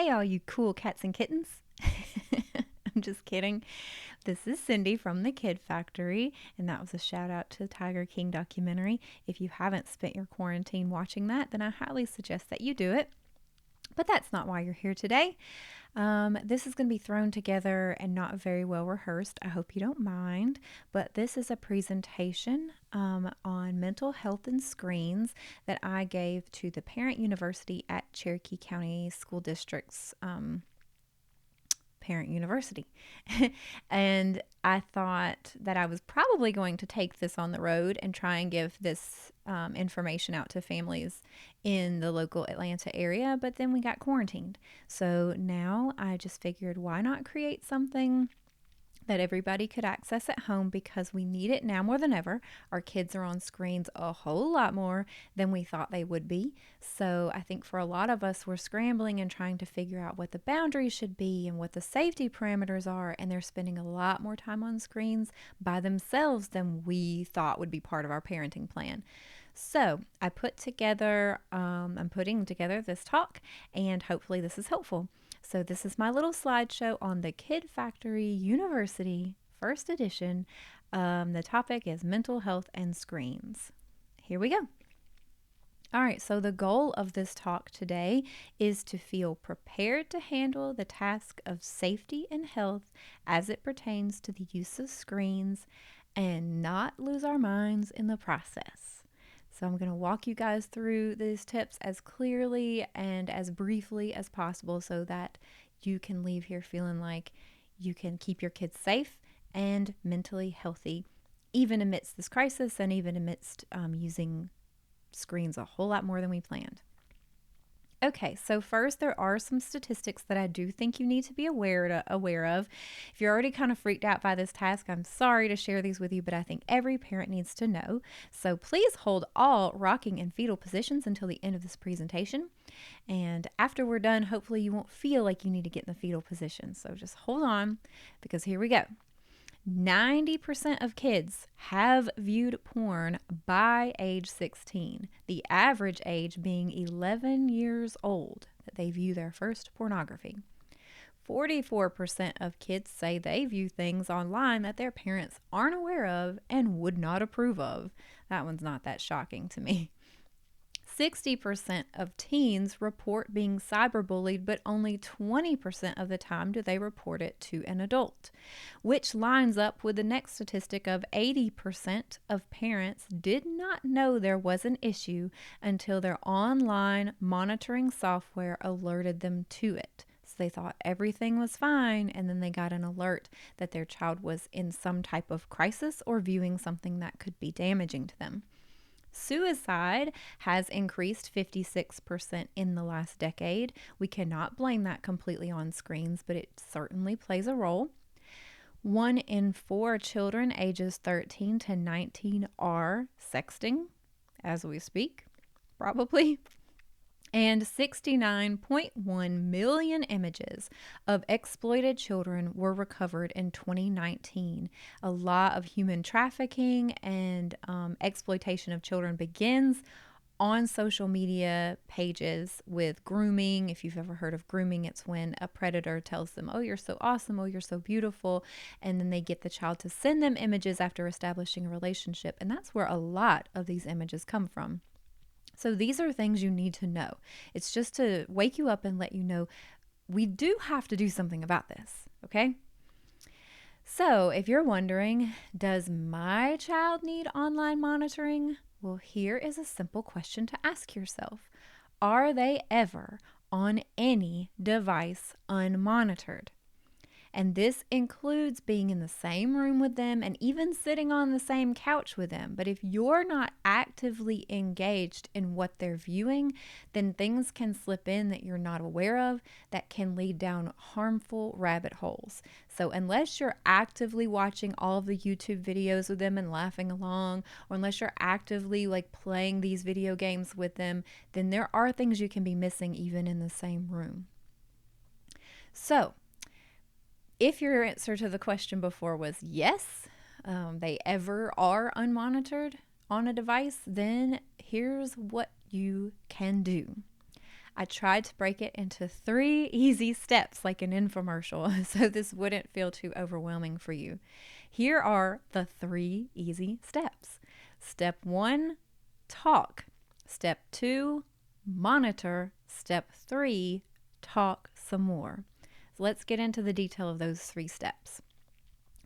Hey, all you cool cats and kittens. I'm just kidding. This is Cindy from the Kid Factory, and that was a shout out to the Tiger King documentary. If you haven't spent your quarantine watching that, then I highly suggest that you do it. But that's not why you're here today. This is going to be thrown together and not very well rehearsed. I hope you don't mind. But this is a presentation on mental health and screens that I gave to the Parent University at Cherokee County School District's Parent University. And I thought that I was probably going to take this on the road and try and give this information out to families in the local Atlanta area, but then we got quarantined. So now I just figured, why not create something that everybody could access at home, because we need it now more than ever. Our kids are on screens a whole lot more than we thought they would be. So I think for a lot of us, we're scrambling and trying to figure out what the boundaries should be and what the safety parameters are. And they're spending a lot more time on screens by themselves than we thought would be part of our parenting plan. So I'm putting together this talk, and hopefully this is helpful. So this is my little slideshow on the Kid Factory University first edition. The topic is mental health and screens. Here we go. All right, so the goal of this talk today is to feel prepared to handle the task of safety and health as it pertains to the use of screens and not lose our minds in the process. So I'm going to walk you guys through these tips as clearly and as briefly as possible so that you can leave here feeling like you can keep your kids safe and mentally healthy, even amidst this crisis and even amidst using screens a whole lot more than we planned. Okay, so first, there are some statistics that I do think you need to be aware of. If you're already kind of freaked out by this task, I'm sorry to share these with you, but I think every parent needs to know. So please hold all rocking and fetal positions until the end of this presentation. And after we're done, hopefully you won't feel like you need to get in the fetal position. So just hold on, because here we go. 90% of kids have viewed porn by age 16, the average age being 11 years old that they view their first pornography. 44% of kids say they view things online that their parents aren't aware of and would not approve of. That one's not that shocking to me. 60% of teens report being cyberbullied, but only 20% of the time do they report it to an adult, which lines up with the next statistic of 80% of parents did not know there was an issue until their online monitoring software alerted them to it. So they thought everything was fine, and then they got an alert that their child was in some type of crisis or viewing something that could be damaging to them. Suicide has increased 56% in the last decade. We cannot blame that completely on screens, but it certainly plays a role. 1 in 4 children ages 13 to 19 are sexting as we speak, probably. And 69.1 million images of exploited children were recovered in 2019. A lot of human trafficking and exploitation of children begins on social media pages with grooming. If you've ever heard of grooming, it's when a predator tells them, oh, you're so awesome, oh, you're so beautiful, and then they get the child to send them images after establishing a relationship. And that's where a lot of these images come from. So these are things you need to know. It's just to wake you up and let you know we do have to do something about this, okay? So if you're wondering, does my child need online monitoring? Well, here is a simple question to ask yourself. Are they ever on any device unmonitored? And this includes being in the same room with them and even sitting on the same couch with them. But if you're not actively engaged in what they're viewing, then things can slip in that you're not aware of that can lead down harmful rabbit holes. So unless you're actively watching all of the YouTube videos with them and laughing along, or unless you're actively playing these video games with them, then there are things you can be missing even in the same room. So if your answer to the question before was yes, they ever are unmonitored on a device, then here's what you can do. I tried to break it into 3 easy steps like an infomercial so this wouldn't feel too overwhelming for you. Here are the 3 easy steps. Step 1, talk. Step 2, monitor. Step 3, talk some more. So let's get into the detail of those 3 steps.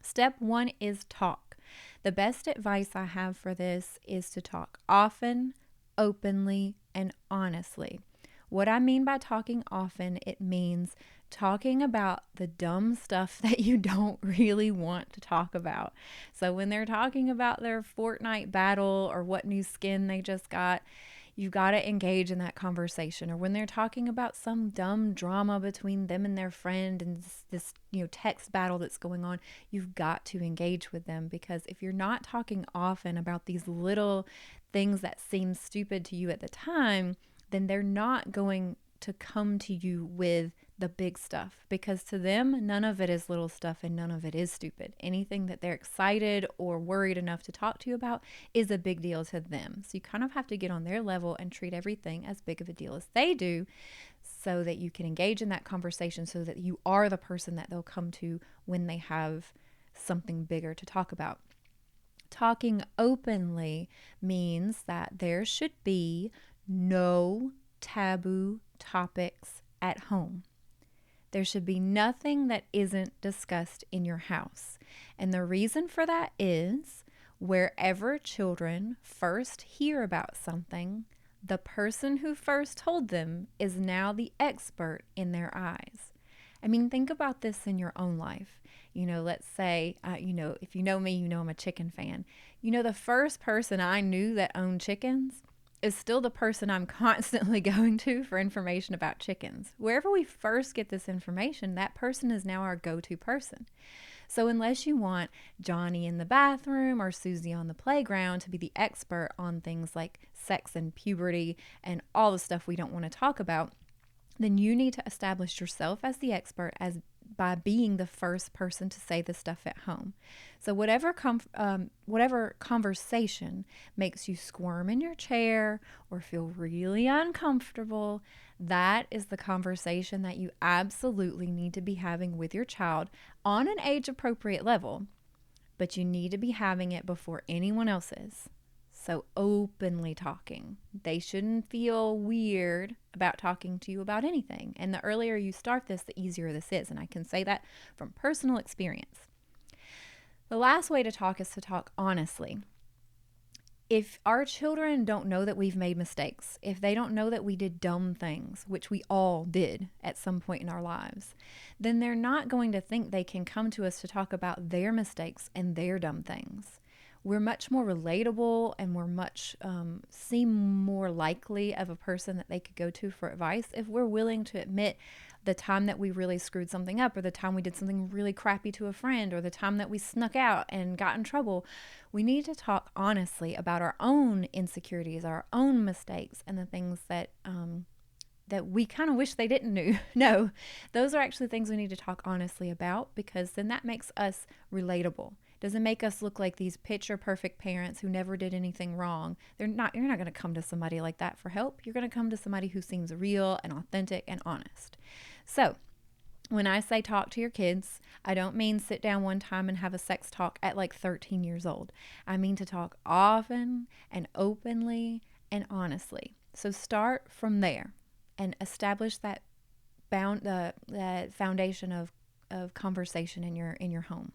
Step 1 is talk. The best advice I have for this is to talk often, openly, and honestly. What I mean by talking often, it means talking about the dumb stuff that you don't really want to talk about. So when they're talking about their Fortnite battle or what new skin they just got, you've got to engage in that conversation. Or when they're talking about some dumb drama between them and their friend and this text battle that's going on, you've got to engage with them, because if you're not talking often about these little things that seem stupid to you at the time, then they're not going to come to you with the big stuff, because to them, none of it is little stuff and none of it is stupid. Anything that they're excited or worried enough to talk to you about is a big deal to them. So you kind of have to get on their level and treat everything as big of a deal as they do, so that you can engage in that conversation, so that you are the person that they'll come to when they have something bigger to talk about. Talking openly means that there should be no taboo topics at home. There should be nothing that isn't discussed in your house. And the reason for that is wherever children first hear about something, the person who first told them is now the expert in their eyes. I mean, think about this in your own life. Let's say, if you know me, I'm a chicken fan. The first person I knew that owned chickens is still the person I'm constantly going to for information about chickens. Wherever we first get this information, that person is now our go-to person. So unless you want Johnny in the bathroom or Susie on the playground to be the expert on things like sex and puberty and all the stuff we don't want to talk about, then you need to establish yourself as the expert by being the first person to say the stuff at home. So whatever conversation makes you squirm in your chair or feel really uncomfortable, that is the conversation that you absolutely need to be having with your child on an age-appropriate level. But you need to be having it before anyone else is. So openly talking. They shouldn't feel weird about talking to you about anything. And the earlier you start this, the easier this is. And I can say that from personal experience. The last way to talk is to talk honestly. If our children don't know that we've made mistakes, if they don't know that we did dumb things, which we all did at some point in our lives, then they're not going to think they can come to us to talk about their mistakes and their dumb things. We're much more relatable, and we're much seem more likely of a person that they could go to for advice if we're willing to admit the time that we really screwed something up, or the time we did something really crappy to a friend, or the time that we snuck out and got in trouble. We need to talk honestly about our own insecurities, our own mistakes, and the things that we kind of wish they didn't know. Those are actually things we need to talk honestly about, because then that makes us relatable. Doesn't make us look like these picture perfect parents who never did anything wrong. You're not going to come to somebody like that for help. You're going to come to somebody who seems real and authentic and honest. So when I say talk to your kids, I don't mean sit down one time and have a sex talk at like 13 years old. I mean to talk often and openly and honestly. So start from there and establish that foundation of conversation in your home.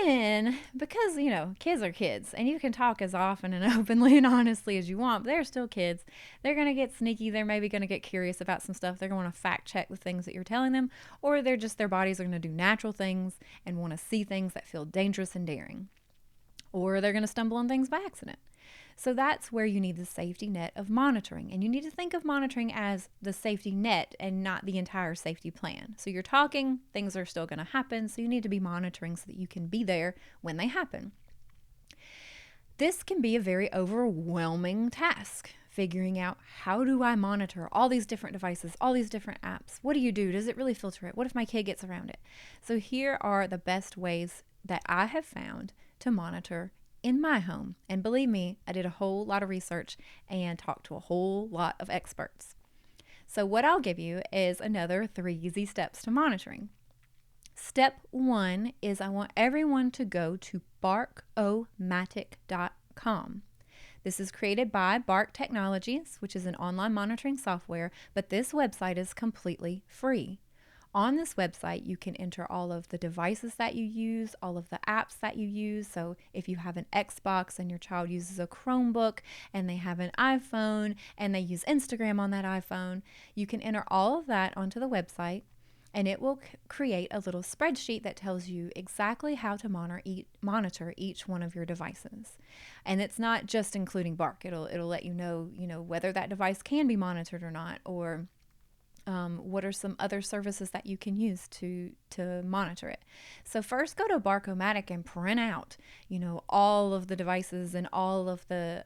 Then, because, kids are kids, and you can talk as often and openly and honestly as you want, but they're still kids. They're going to get sneaky. They're maybe going to get curious about some stuff. They're going to fact check the things that you're telling them, or their bodies are going to do natural things and want to see things that feel dangerous and daring, or they're going to stumble on things by accident. So that's where you need the safety net of monitoring. And you need to think of monitoring as the safety net and not the entire safety plan. So you're talking, things are still going to happen. So you need to be monitoring so that you can be there when they happen. This can be a very overwhelming task, figuring out, how do I monitor all these different devices, all these different apps? What do you do? Does it really filter it? What if my kid gets around it? So here are the best ways that I have found to monitor in my home. And believe me, I did a whole lot of research and talked to a whole lot of experts. So, what I'll give you is another 3 easy steps to monitoring. Step 1 is I want everyone to go to barkomatic.com. This is created by Bark Technologies, which is an online monitoring software, but this website is completely free. On this website, you can enter all of the devices that you use, all of the apps that you use. So if you have an Xbox and your child uses a Chromebook and they have an iPhone and they use Instagram on that iPhone, you can enter all of that onto the website, and it will create a little spreadsheet that tells you exactly how to monitor each one of your devices. And it's not just including Bark. It'll let you know, whether that device can be monitored or not, or what are some other services that you can use to monitor it. So first, go to Barkomatic and print out, all of the devices and all of the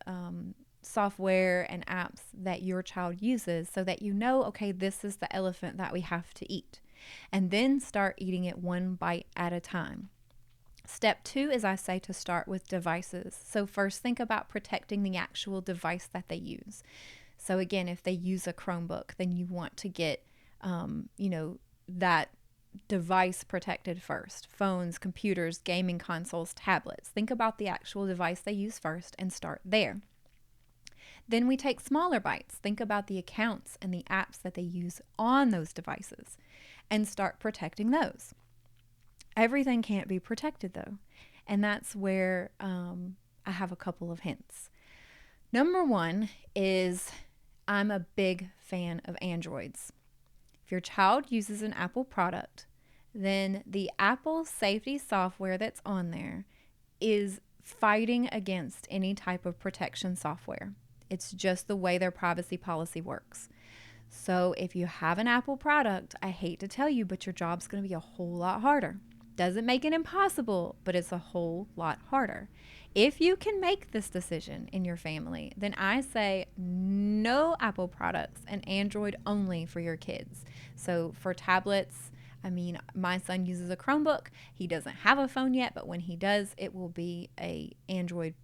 software and apps that your child uses, so that okay, this is the elephant that we have to eat. And then start eating it one bite at a time. Step 2 is I say to start with devices. So first, think about protecting the actual device that they use. So again, if they use a Chromebook, then you want to get, that device protected first. Phones, computers, gaming consoles, tablets. Think about the actual device they use first and start there. Then we take smaller bites. Think about the accounts and the apps that they use on those devices and start protecting those. Everything can't be protected though. And that's where I have a couple of hints. Number 1 is I'm a big fan of Androids. If your child uses an Apple product, then the Apple safety software that's on there is fighting against any type of protection software. It's just the way their privacy policy works. So if you have an Apple product, I hate to tell you, but your job's going to be a whole lot harder. Doesn't make it impossible, but it's a whole lot harder. If you can make this decision in your family, then I say no Apple products and Android only for your kids. So for tablets, my son uses a Chromebook. He doesn't have a phone yet, but when he does, it will be a Android.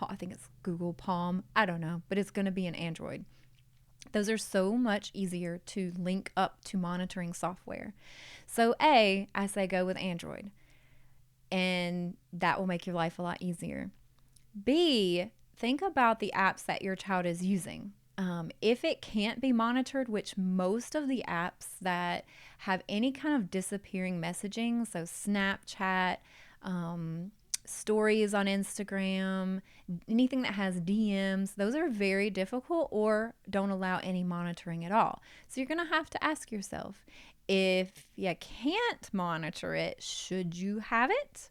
I think it's Google Palm. I don't know, but it's going to be an Android. Those are so much easier to link up to monitoring software. So I say go with Android, and that will make your life a lot easier. B, think about the apps that your child is using. If it can't be monitored, which most of the apps that have any kind of disappearing messaging, so Snapchat, stories on Instagram, anything that has DMs, those are very difficult or don't allow any monitoring at all. So you're going to have to ask yourself, if you can't monitor it, should you have it?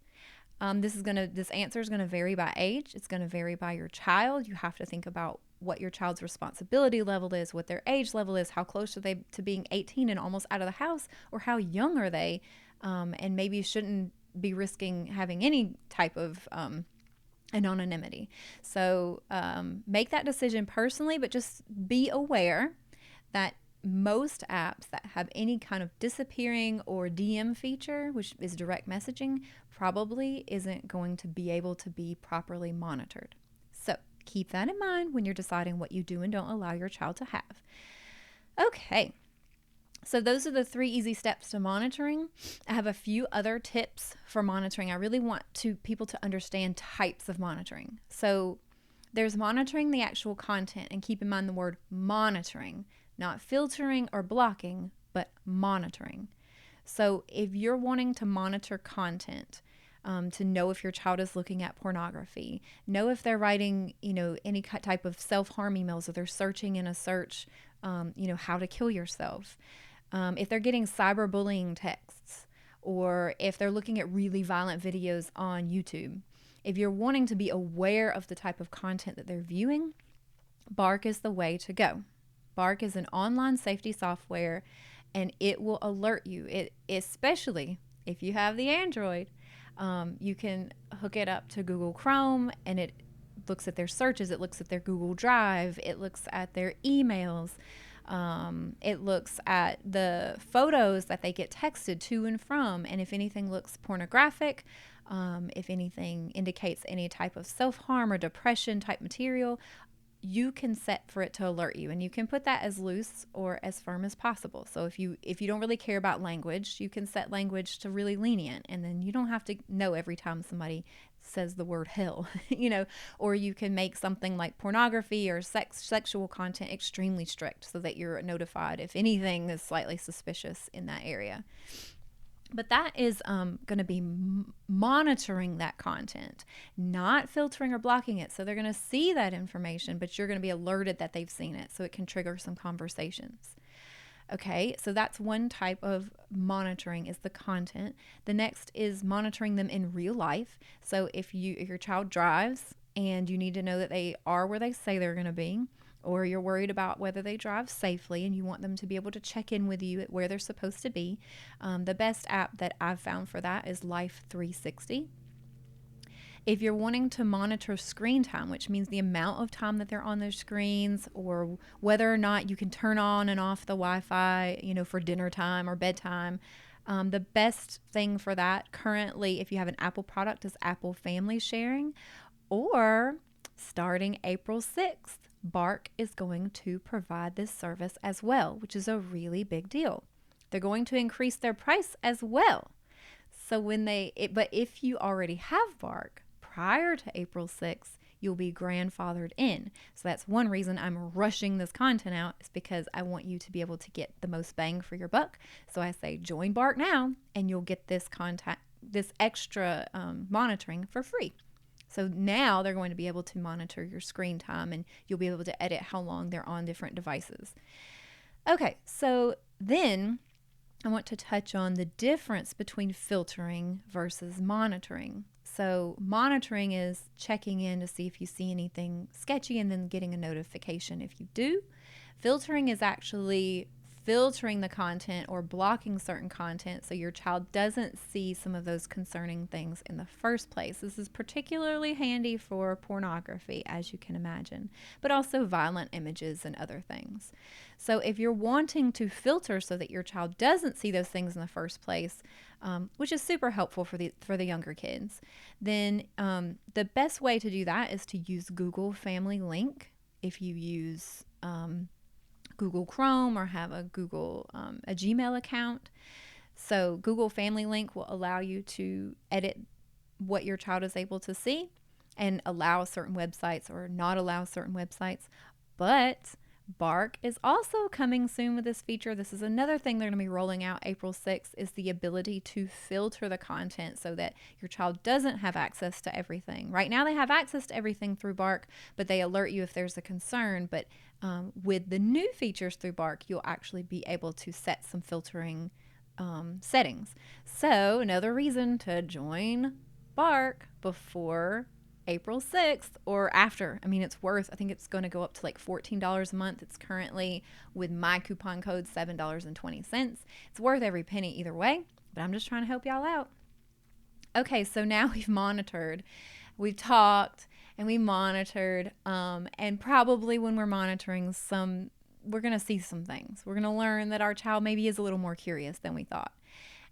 This answer is going to vary by age. It's going to vary by your child. You have to think about what your child's responsibility level is, what their age level is, how close are they to being 18 and almost out of the house, or how young are they, and maybe you shouldn't be risking having any type of anonymity. So make that decision personally, but just be aware that most apps that have any kind of disappearing or DM feature, which is direct messaging, probably isn't going to be able to be properly monitored. So keep that in mind when you're deciding what you do and don't allow your child to have. Okay. So those are the 3 easy steps to monitoring. I have a few other tips for monitoring. I really want people to understand types of monitoring. So there's monitoring the actual content, and keep in mind the word monitoring, not filtering or blocking, but monitoring. So if you're wanting to monitor content, to know if your child is looking at pornography, know if they're writing, any type of self-harm emails, or they're searching in a search, how to kill yourself. If they're getting cyberbullying texts, or if they're looking at really violent videos on YouTube. If you're wanting to be aware of the type of content that they're viewing, Bark is the way to go. Bark is an online safety software, and it will alert you. Especially if you have the Android, you can hook it up to Google Chrome, and it looks at their searches. It looks at their Google Drive. It looks at their emails. It looks at the photos that they get texted to and from, and if anything looks pornographic, if anything indicates any type of self-harm or depression type material, you can set for it to alert you, and you can put that as loose or as firm as possible. So if you don't really care about language, you can set language to really lenient, and then you don't have to know every time somebody says the word hell, or you can make something like pornography or sexual content extremely strict so that you're notified if anything is slightly suspicious in that area. But that is going to be monitoring that content, not filtering or blocking it. So they're going to see that information, but you're going to be alerted that they've seen it. So it can trigger some conversations. Okay, so that's one type of monitoring, is the content. The next is monitoring them in real life. So if your child drives and you need to know that they are where they say they're going to be, or you're worried about whether they drive safely and you want them to be able to check in with you at where they're supposed to be, the best app that I've found for that is Life 360. If you're wanting to monitor screen time, which means the amount of time that they're on their screens, or whether or not you can turn on and off the Wi-Fi, for dinner time or bedtime, the best thing for that currently, if you have an Apple product, is Apple Family Sharing. Or starting April 6th, Bark is going to provide this service as well, which is a really big deal. They're going to increase their price as well. So but if you already have Bark prior to April 6th, you'll be grandfathered in. So that's one reason I'm rushing this content out, is because I want you to be able to get the most bang for your buck. So I say join Bark now, and you'll get this extra monitoring for free. So now they're going to be able to monitor your screen time, and you'll be able to edit how long they're on different devices. Okay, so then I want to touch on the difference between filtering versus monitoring. So monitoring is checking in to see if you see anything sketchy and then getting a notification if you do. Filtering is actually filtering the content or blocking certain content so your child doesn't see some of those concerning things in the first place. This is particularly handy for pornography, as you can imagine, but also violent images and other things. So if you're wanting to filter so that your child doesn't see those things in the first place, which is super helpful for the younger kids, then the best way to do that is to use Google Family Link. If you use Google Chrome or have a Gmail account. So Google Family Link will allow you to edit what your child is able to see and allow certain websites or not allow certain websites. But Bark is also coming soon with this feature. This is another thing they're going to be rolling out April 6th, is the ability to filter the content so that your child doesn't have access to everything. Right now they have access to everything through Bark, but they alert you if there's a concern. But with the new features through Bark, you'll actually be able to set some filtering settings. So another reason to join Bark before April 6th or after. I mean, it's worth, I think it's going to go up to like $14 a month. It's currently, with my coupon code, $7.20. It's worth every penny either way, but I'm just trying to help y'all out. Okay, so now we've talked and we monitored, and probably when we're monitoring we're going to see some things. We're going to learn that our child maybe is a little more curious than we thought.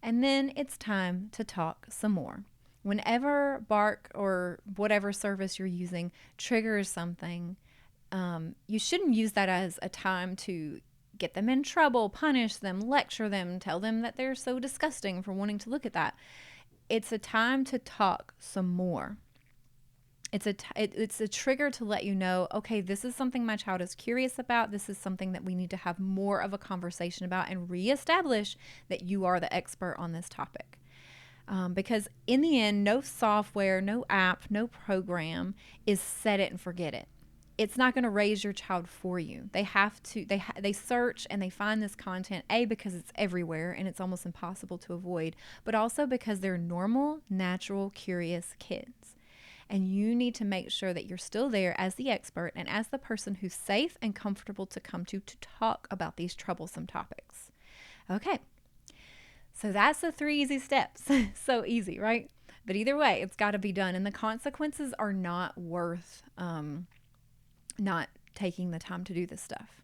And then it's time to talk some more. Whenever Bark or whatever service you're using triggers something, you shouldn't use that as a time to get them in trouble, punish them, lecture them, tell them that they're so disgusting for wanting to look at that. It's a time to talk some more. It's a trigger to let you know, okay, this is something my child is curious about. This is something that we need to have more of a conversation about and reestablish that you are the expert on this topic. Because in the end, no software, no app, no program is set it and forget it. It's not going to raise your child for you. They have to, they search and they find this content, because it's everywhere and it's almost impossible to avoid, but also because they're normal, natural, curious kids. And you need to make sure that you're still there as the expert and as the person who's safe and comfortable to come to talk about these troublesome topics. Okay. So that's the 3 easy steps. So easy, right? But either way, it's got to be done. And the consequences are not worth not taking the time to do this stuff.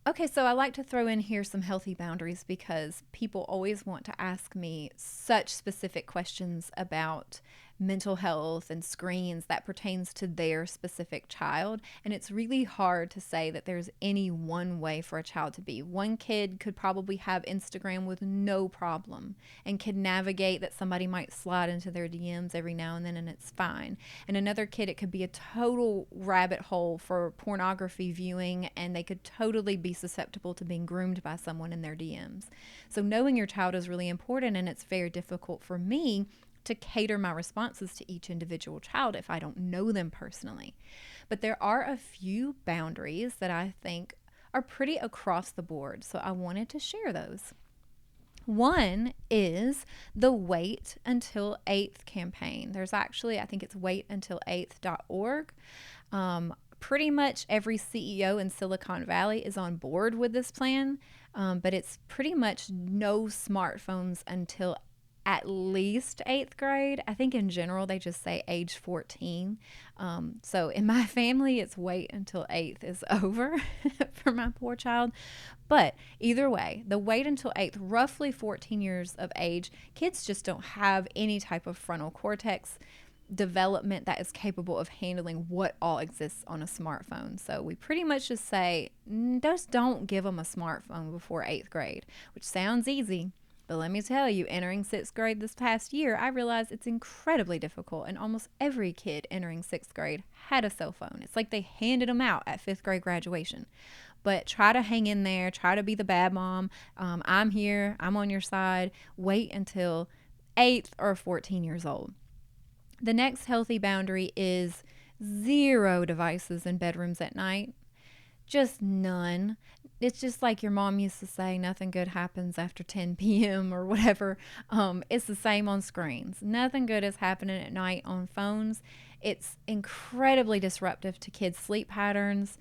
Okay, so I like to throw in here some healthy boundaries because people always want to ask me such specific questions about mental health and screens that pertains to their specific child. And it's really hard to say that there's any one way for a child to be. One kid could probably have Instagram with no problem and can navigate that somebody might slide into their DMs every now and then, and it's fine. And another kid, it could be a total rabbit hole for pornography viewing, and they could totally be susceptible to being groomed by someone in their DMs. So knowing your child is really important, and it's very difficult for me to cater my responses to each individual child if I don't know them personally. But there are a few boundaries that I think are pretty across the board, so I wanted to share those. One is the Wait Until 8th campaign. There's actually, I think it's waituntil8th.org. Pretty much every CEO in Silicon Valley is on board with this plan, but it's pretty much no smartphones until at least 8th grade. I think in general they just say age 14. So in my family, it's wait until 8th is over for my poor child. But either way, the wait until 8th, roughly 14 years of age, kids just don't have any type of frontal cortex development that is capable of handling what all exists on a smartphone. So we pretty much just say, just don't give them a smartphone before 8th grade, which sounds easy. But let me tell you, entering 6th grade this past year, I realized it's incredibly difficult, and almost every kid entering 6th grade had a cell phone. It's like they handed them out at 5th grade graduation. But try to hang in there, try to be the bad mom. I'm here, I'm on your side. Wait until 8th or 14 years old. The next healthy boundary is 0 devices in bedrooms at night. Just none. It's just like your mom used to say, nothing good happens after 10 p.m. or whatever. It's the same on screens. Nothing good is happening at night on phones. It's incredibly disruptive to kids' sleep patterns.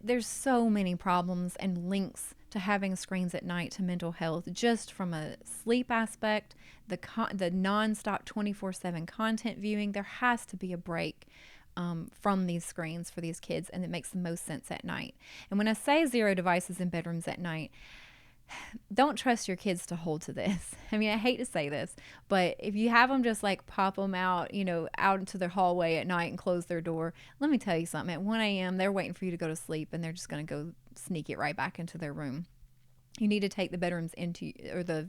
There's so many problems and links to having screens at night to mental health, just from a sleep aspect, the nonstop 24/7 content viewing. There has to be a break from these screens for these kids, and it makes the most sense at night. And when I say 0 devices in bedrooms at night, don't trust your kids to hold to this. I mean, I hate to say this, but if you have them just like pop them out, out into their hallway at night and close their door, let me tell you something. At 1 a.m., they're waiting for you to go to sleep, and they're just going to go sneak it right back into their room. You need to take the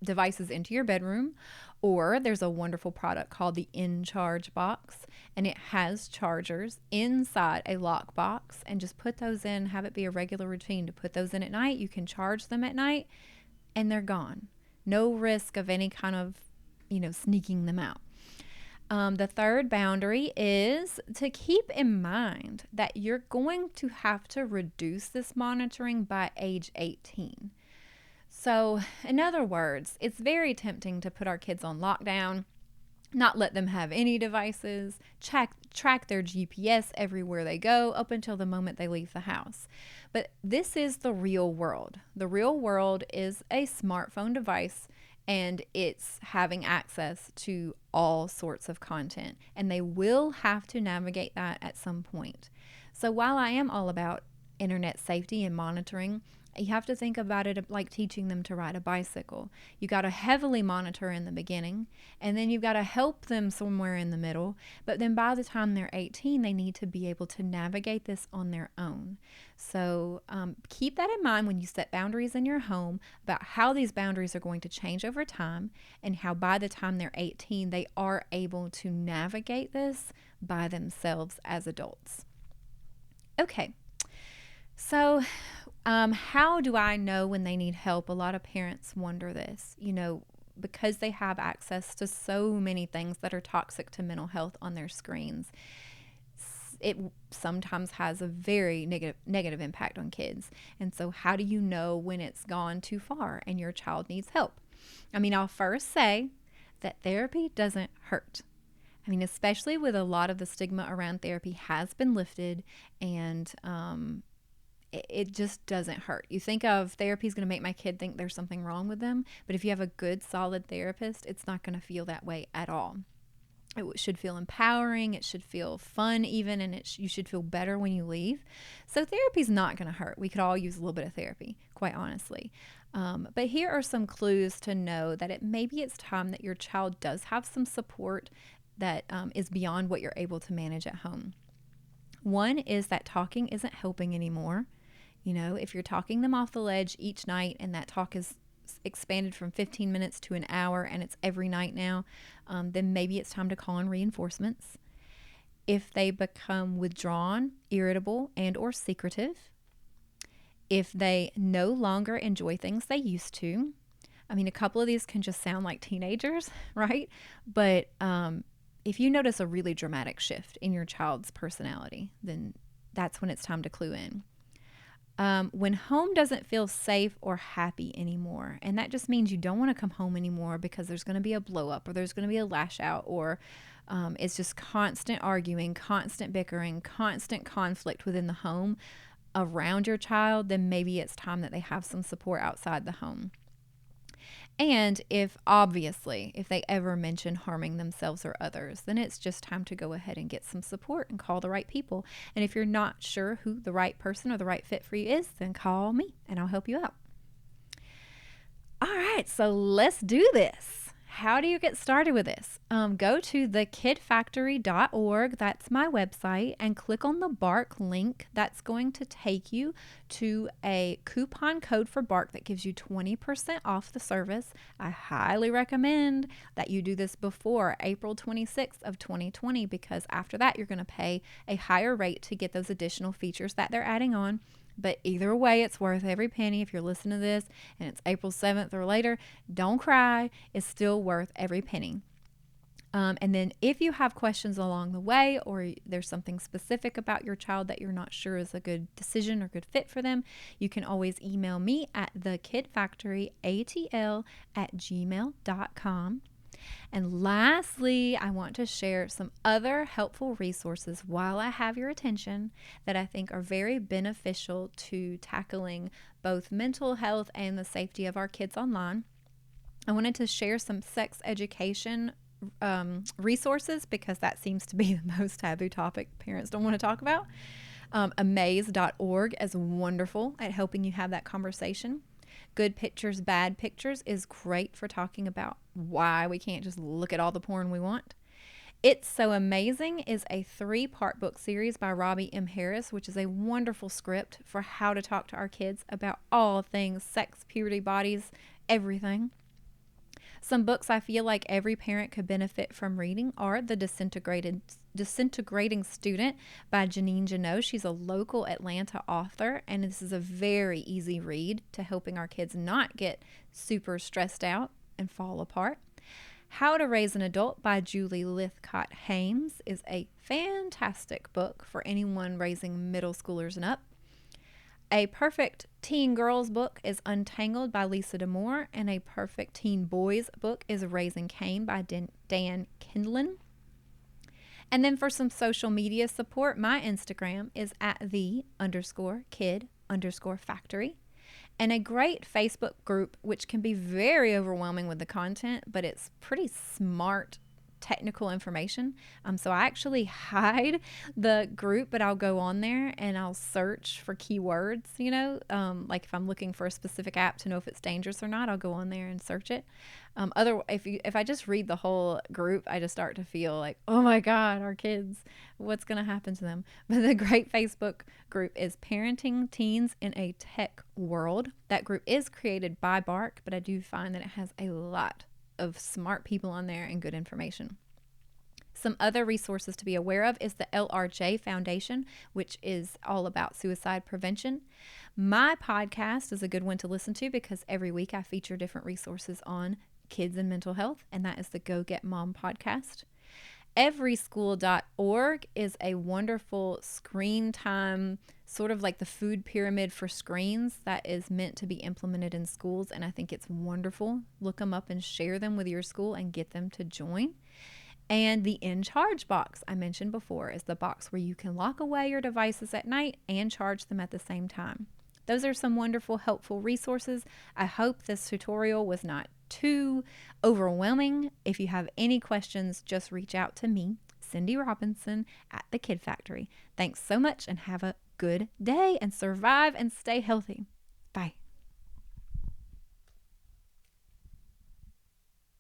devices into your bedroom, or there's a wonderful product called the InCharge box, and it has chargers inside a lock box, and just put those in. Have it be a regular routine to put those in at night. You can charge them at night and they're gone. No risk of any kind of sneaking them out. The third boundary is to keep in mind that you're going to have to reduce this monitoring by age 18. So, in other words, it's very tempting to put our kids on lockdown, not let them have any devices, track their GPS everywhere they go up until the moment they leave the house. But this is the real world. The real world is a smartphone device, and it's having access to all sorts of content, and they will have to navigate that at some point. So while I am all about internet safety and monitoring, you have to think about it like teaching them to ride a bicycle. You got to heavily monitor in the beginning, and then you've got to help them somewhere in the middle. But then by the time they're 18, they need to be able to navigate this on their own. So keep that in mind when you set boundaries in your home, about how these boundaries are going to change over time, and how by the time they're 18, they are able to navigate this by themselves as adults. Okay, so how do I know when they need help? A lot of parents wonder this, because they have access to so many things that are toxic to mental health on their screens. It sometimes has a very negative impact on kids. And so how do you know when it's gone too far and your child needs help? I mean, I'll first say that therapy doesn't hurt. I mean, especially with a lot of the stigma around therapy has been lifted, and it just doesn't hurt. You think of therapy is going to make my kid think there's something wrong with them, but if you have a good, solid therapist, it's not going to feel that way at all. It should feel empowering. It should feel fun even, and you should feel better when you leave. So therapy is not going to hurt. We could all use a little bit of therapy, quite honestly. But here are some clues to know that maybe it's time that your child does have some support that is beyond what you're able to manage at home. One is that talking isn't helping anymore. If you're talking them off the ledge each night and that talk is expanded from 15 minutes to an hour and it's every night now, then maybe it's time to call in reinforcements. If they become withdrawn, irritable, and or secretive, if they no longer enjoy things they used to. A couple of these can just sound like teenagers, right? But if you notice a really dramatic shift in your child's personality, then that's when it's time to clue in. When home doesn't feel safe or happy anymore, and that just means you don't want to come home anymore because there's going to be a blow up or there's going to be a lash out, or it's just constant arguing, constant bickering, constant conflict within the home around your child, then maybe it's time that they have some support outside the home. And if they ever mention harming themselves or others, then it's just time to go ahead and get some support and call the right people. And if you're not sure who the right person or the right fit for you is, then call me and I'll help you out. All right, so let's do this. How do you get started with this? Go to thekidfactory.org. That's my website, and click on the Bark link. That's going to take you to a coupon code for Bark that gives you 20% off the service. I highly recommend that you do this before April 26th of 2020, because after that, you're going to pay a higher rate to get those additional features that they're adding on. But either way, it's worth every penny. If you're listening to this and it's April 7th or later, don't cry. It's still worth every penny. And then if you have questions along the way, or there's something specific about your child that you're not sure is a good decision or good fit for them, you can always email me at thekidfactoryatl@gmail.com. And lastly, I want to share some other helpful resources while I have your attention that I think are very beneficial to tackling both mental health and the safety of our kids online. I wanted to share some sex education resources because that seems to be the most taboo topic parents don't want to talk about. Amaze.org is wonderful at helping you have that conversation. Good Pictures, Bad Pictures is great for talking about why we can't just look at all the porn we want. It's So Amazing is a 3-part book series by Robbie M. Harris, which is a wonderful script for how to talk to our kids about all things sex, puberty, bodies, everything. Some books I feel like every parent could benefit from reading are The Disintegrating Student by Janine Jeannot. She's a local Atlanta author, and this is a very easy read to helping our kids not get super stressed out and fall apart. How to Raise an Adult by Julie Lythcott Haynes is a fantastic book for anyone raising middle schoolers and up. A perfect teen girls book is Untangled by Lisa D'Amour, and a perfect teen boys book is Raising Cain by Dan Kindlin. And then for some social media support, my Instagram is at @the_kid_factory. And a great Facebook group, which can be very overwhelming with the content, but it's pretty smart technical information. So I actually hide the group, but I'll go on there and I'll search for keywords, like if I'm looking for a specific app to know if it's dangerous or not, I'll go on there and search it. If I just read the whole group, I just start to feel like, oh my God, our kids, what's going to happen to them? But the great Facebook group is Parenting Teens in a Tech World. That group is created by Bark, but I do find that it has a lot of smart people on there and good information. Some other resources to be aware of is the LRJ Foundation, which is all about suicide prevention. My podcast is a good one to listen to because every week I feature different resources on kids and mental health, and that is the Go Get Mom podcast. Everyschool.org is a wonderful screen time, sort of like the food pyramid for screens that is meant to be implemented in schools, and I think it's wonderful. Look them up and share them with your school and get them to join. And the In Charge box I mentioned before is the box where you can lock away your devices at night and charge them at the same time. Those are some wonderful, helpful resources. I hope this tutorial was not too overwhelming. If you have any questions, just reach out to me, Cindy Robinson at The Kid Factory. Thanks so much and have a good day and survive and stay healthy. Bye.